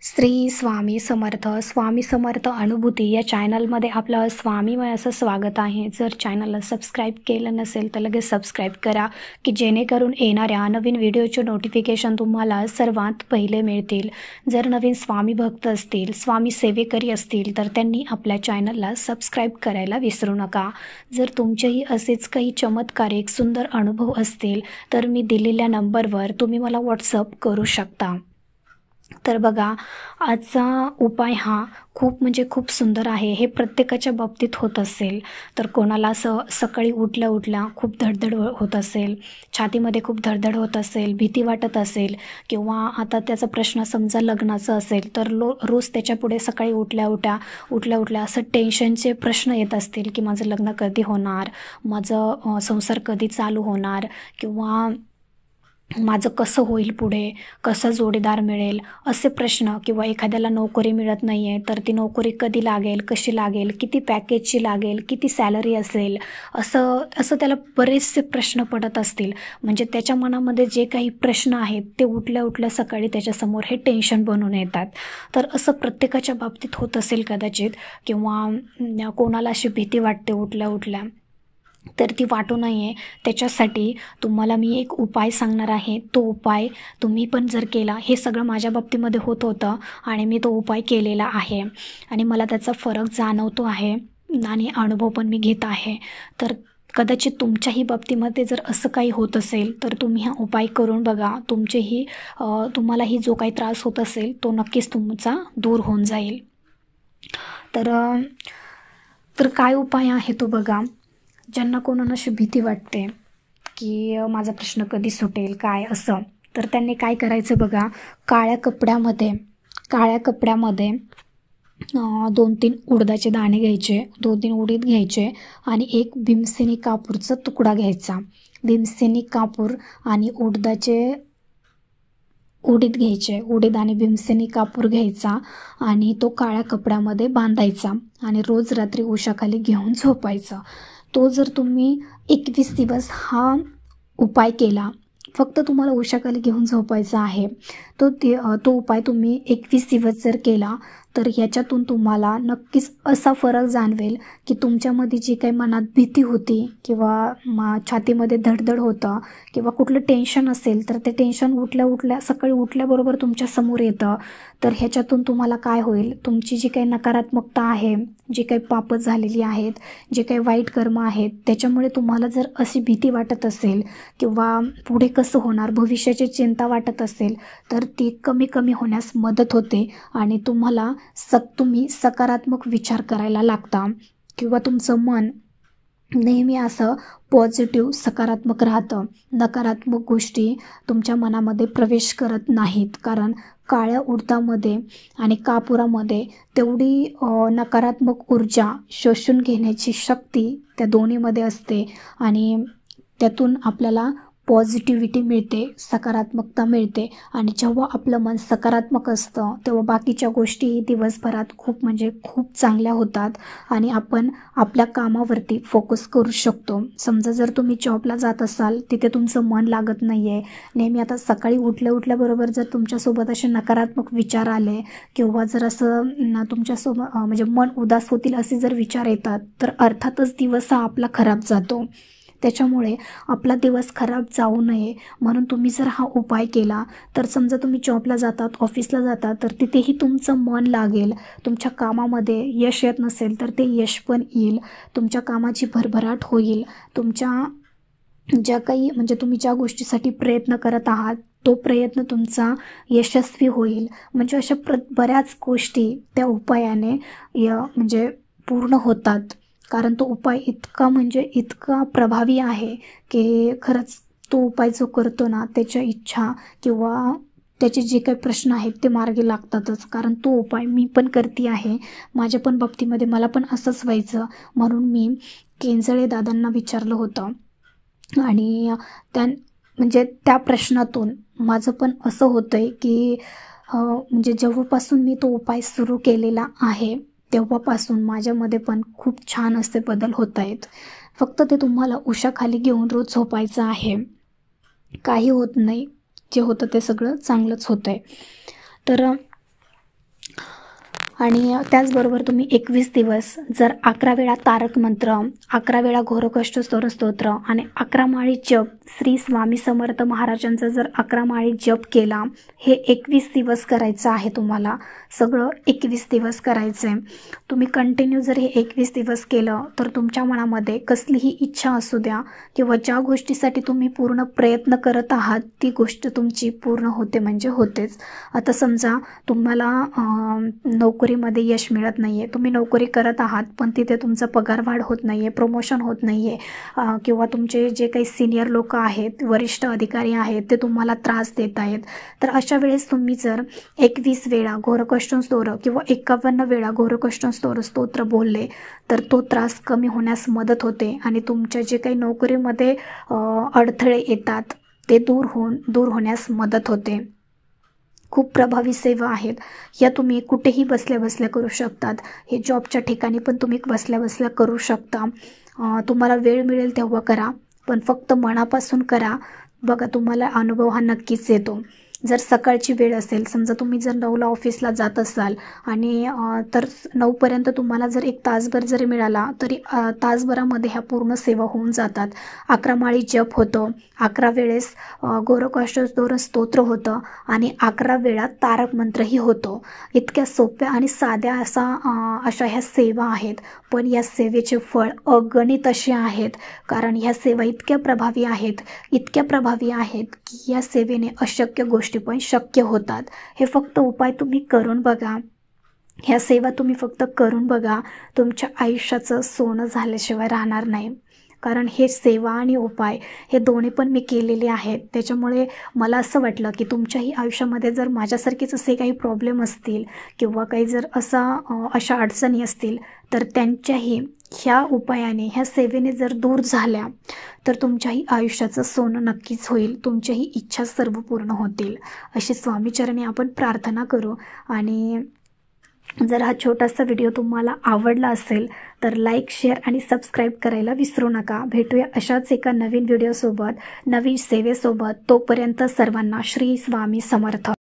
श्री स्वामी समर्थ. स्वामी समर्थ अनुभूती या चॅनलमध्ये आपलं स्वामीमय असं स्वागत आहे. जर चॅनलला सबस्क्राईब केलं नसेल तर लगेच सबस्क्राईब करा, की जेणेकरून येणाऱ्या नवीन व्हिडिओचे नोटिफिकेशन तुम्हाला सर्वात पहिले मिळतील. जर नवीन स्वामी भक्त असतील, स्वामी सेवेकरी असतील तर त्यांनी आपल्या चॅनलला सबस्क्राईब करायला विसरू नका. जर तुमचेही असेच काही चमत्कारिक सुंदर अनुभव असतील तर मी दिलेल्या नंबरवर तुम्ही मला व्हॉट्सअप करू शकता. तर बघा, आजचा उपाय हा खूप सुंदर आहे. हे प्रत्येकाच्या बाबतीत होत असेल. तर कोणाला असं सकाळी उठल्या उठल्या खूप धडधड होत असेल, छातीमध्ये खूप धडधड होत असेल, भीती वाटत असेल, किंवा आता त्याचा प्रश्न समजा लग्नाचा असेल तर रोज त्याच्यापुढे सकाळी उठल्या उठल्या असं टेन्शनचे प्रश्न येत असतील, की माझं लग्न कधी होणार, माझं संसार कधी चालू होणार, किंवा माझं कसं होईल पुढे, कसा जोडीदार मिळेल, असे प्रश्न. किंवा एखाद्याला नोकरी मिळत नाही आहे तर ती नोकरी कधी लागेल, कशी लागेल, किती पॅकेजची लागेल, किती सॅलरी असेल, असं त्याला बरेचसे प्रश्न पडत असतील. म्हणजे त्याच्या मनामध्ये जे काही प्रश्न आहेत ते उठल्या सकाळी त्याच्यासमोर हे टेन्शन बनून येतात. तर असं प्रत्येकाच्या बाबतीत होत असेल कदाचित. किंवा कोणाला अशी भीती वाटते उठल्या तर ती वाटू नये, त्याच्यासाठी तुम्हाला मी एक उपाय सांगणार आहे. तो उपाय तुम्ही पण जर केला, हे सगळं माझ्या बाबतीमध्ये होतं आणि मी तो उपाय केलेला आहे आणि मला त्याचा फरक जाणवतो आहे आणि अनुभव पण मी घेत आहे. तर कदाचित तुमच्याही बाबतीमध्ये जर असं काही होत असेल तर तुम्ही हा उपाय करून बघा. तुम्हालाही जो काही त्रास होत असेल तो नक्कीच तुमचा दूर होऊन जाईल. तर काय उपाय आहे तो बघा. ज्यांना कोणाला अशी भीती वाटते की माझा प्रश्न कधी सुटेल काय असं, तर त्यांनी काय करायचं बघा. काळ्या कपड्यामध्ये 2-3 उडदाचे दाणे घ्यायचे, 2-3 उडीद घ्यायचे आणि एक भीमसेनी कापूरचा तुकडा घ्यायचा. भीमसेनी कापूर आणि उडीद घ्यायचे, उडीद आणि भीमसेनी कापूर घ्यायचा आणि तो काळ्या कपड्यामध्ये बांधायचा आणि रोज रात्री उशाखाली घेऊन झोपायचं. तो जर तुम्ही 21 दिवस हा उपाय केला, फक्त तुम्हाला उशाखाली घेऊन झोपायचा आहे, तो उपाय तुम्ही 21 दिवस जर केला तर ह्याच्यातून तुम्हाला नक्कीच असा फरक जाणवेल की तुमच्यामध्ये जी काही मनात भीती होती किंवा छातीमध्ये धडधड होतं किंवा कुठलं टेन्शन असेल तर ते टेन्शन सकाळी उठल्याबरोबर तुमच्यासमोर येतं. तर ह्याच्यातून तुम्हाला काय होईल, तुमची जी काही नकारात्मकता आहे, जी काही पापं झालेली आहेत, जे काही वाईट कर्म आहेत, त्याच्यामुळे तुम्हाला जर अशी भीती वाटत असेल किंवा पुढे कसं होणार, भविष्याची चिंता वाटत असेल तर ती कमी होण्यास मदत होते आणि तुम्ही सकारात्मक विचार करायला लागता किंवा तुमचं मन नेहमी असं पॉझिटिव्ह सकारात्मक राहतं. नकारात्मक गोष्टी तुमच्या मनामध्ये प्रवेश करत नाहीत, कारण काळ्या उडदामध्ये आणि कापुरामध्ये तेवढी नकारात्मक ऊर्जा शोषून घेण्याची शक्ती त्या दोन्हीमध्ये असते आणि त्यातून आपल्याला पॉझिटिव्हिटी मिळते, सकारात्मकता मिळते. आणि जेव्हा आपलं मन सकारात्मक असतं तेव्हा बाकीच्या गोष्टी दिवसभरात खूप चांगल्या होतात आणि आपण आपल्या कामावरती फोकस करू शकतो. समजा जर तुम्ही जॉबला जात असाल, तिथे तुमचं मन लागत नाही आहे, नेहमी आता सकाळी उठल्याबरोबर जर तुमच्यासोबत असे नकारात्मक विचार आले किंवा जर असं तुमच्यासोबत म्हणजे मन उदास होतील असे जर विचार येतात तर अर्थातच दिवस हा आपला खराब जातो. त्याच्यामुळे आपला दिवस खराब जाऊ नये म्हणून तुम्ही जर हा उपाय केला तर समजा तुम्ही जॉबला जातात, ऑफिसला जातात, तर तिथेही तुमचं मन लागेल. तुमच्या कामामध्ये यश येत नसेल तर ते यश पण येईल. तुमच्या कामाची भरभराट होईल. तुम्ही ज्या गोष्टीसाठी प्रयत्न करत आहात तो प्रयत्न तुमचा यशस्वी होईल. म्हणजे अशा बऱ्याच गोष्टी त्या उपायाने पूर्ण होतात. कारण तो उपाय इतका प्रभावी आहे की खरंच तो उपाय जो करतो ना, त्याच्या इच्छा किंवा त्याचे जे काही प्रश्न आहेत ते मार्गी लागतातच. कारण तो उपाय मी पण करते आहे. माझ्या पण बाबतीमध्ये मला पण असंच व्हायचं, म्हणून मी केंजळे दादांना विचारलं होतं आणि त्या प्रश्नातून माझं पण असं होतंय की जेव्हापासून मी तो उपाय सुरू केलेला आहे तेव्हापासून माझ्यामध्ये पण खूप छान असे बदल होत आहेत. फक्त ते तुम्हाला उशाखाली घेऊन रोज झोपायचं आहे. काही होत नाही, जे होतं ते सगळं चांगलंच होतं आहे. तर आणि त्याचबरोबर तुम्ही 21 दिवस जर 11 वेळा तारक मंत्र, 11 वेळा घोरकष्ट स्तोत्र आणि 11 माळी जप श्री स्वामी समर्थ महाराजांचा जर 11 माळी जप केला, हे 21 दिवस करायचं आहे तुम्हाला. सगळं 21 दिवस करायचं आहे. तुम्ही कंटिन्यू जर हे 21 दिवस केलं तर तुमच्या मनामध्ये कसलीही इच्छा असू द्या किंवा ज्या गोष्टीसाठी तुम्ही पूर्ण प्रयत्न करत आहात ती गोष्ट तुमची पूर्ण होते म्हणजे होतेच. आता समजा तुम्हाला नोकरीमध्ये यश मिळत नाही आहे, तुम्ही नोकरी करत आहात पण तिथे तुमचा पगारवाढ होत नाही आहे, प्रमोशन होत नाही आहे किंवा तुमचे जे काही सिनियर लोक आहेत, वरिष्ठ अधिकारी आहेत ते तुम्हाला त्रास देत आहेत, तर अशा वेळेस तुम्ही जर 21 वेळा घोरकष्ट स्तोत्र किंवा 51 वेळा घोरकष्ट स्तोत्र बोलले तर तो त्रास कमी होण्यास मदत होते आणि तुमच्या जे काही नोकरीमध्ये अडथळे येतात ते दूर होण्यास मदत होते. खूप प्रभावी सेवा आहेत. या तुम्ही कुठेही बसल्या बसल्या करू शकतात. हे जॉबच्या ठिकाणी पण तुम्ही बसल्या बसल्या करू शकता. तुम्हाला वेळ मिळेल तेव्हा करा, पण फक्त मनापासून करा. बघा तुम्हाला अनुभव हा नक्कीच येतो. जर सकाळची वेळ असेल, समजा तुम्ही जर 9ला ऑफिसला जात असाल आणि तर 9पर्यंत तुम्हाला जर 1 तासभर जरी मिळाला तरी तासभरामध्ये ह्या पूर्ण सेवा होऊन जातात. 11 माळी जप होतं, 11 वेळेस घोरकष्ट स्तोत्र होतं आणि 11 वेळा तारक मंत्रही होतो. इतक्या सोप्या आणि साध्या अशा ह्या सेवा आहेत, पण या सेवेचे फळ अगणित असे आहेत. कारण ह्या सेवा इतक्या प्रभावी आहेत की या सेवेने अशक्य गोष्टी पण शक्य होतात. हे फक्त उपाय तुम्ही करून बघा. ह्या सेवा तुम्ही फक्त करून बघा. तुमच्या आयुष्याचं सोनं झाल्याशिवाय राहणार नाही. कारण हे सेवा आणि उपाय हे दोन्ही पण मी केलेले आहेत. त्याच्यामुळे मला असं वाटलं की तुमच्याही आयुष्यामध्ये जर माझ्यासारखेच असे काही प्रॉब्लेम असतील किंवा काही जर अशा अडचणी असतील तर त्यांच्याही ह्या उपायाने, ह्या सेवेने जर दूर झाल्या तर तुमच्याही आयुष्याचं सोनं नक्कीच होईल. तुमच्याही इच्छा सर्व पूर्ण होतील अशी स्वामीचरणी आपण प्रार्थना करू. आणि जर हा छोटासा व्हिडिओ तुम्हाला आवडला असेल तर लाईक, शेअर आणि सबस्क्राईब करायला विसरू नका. भेटूया अशाच एका नवीन व्हिडिओसोबत, नवीन सेवेसोबत. तोपर्यंत सर्वांना श्री स्वामी समर्थ.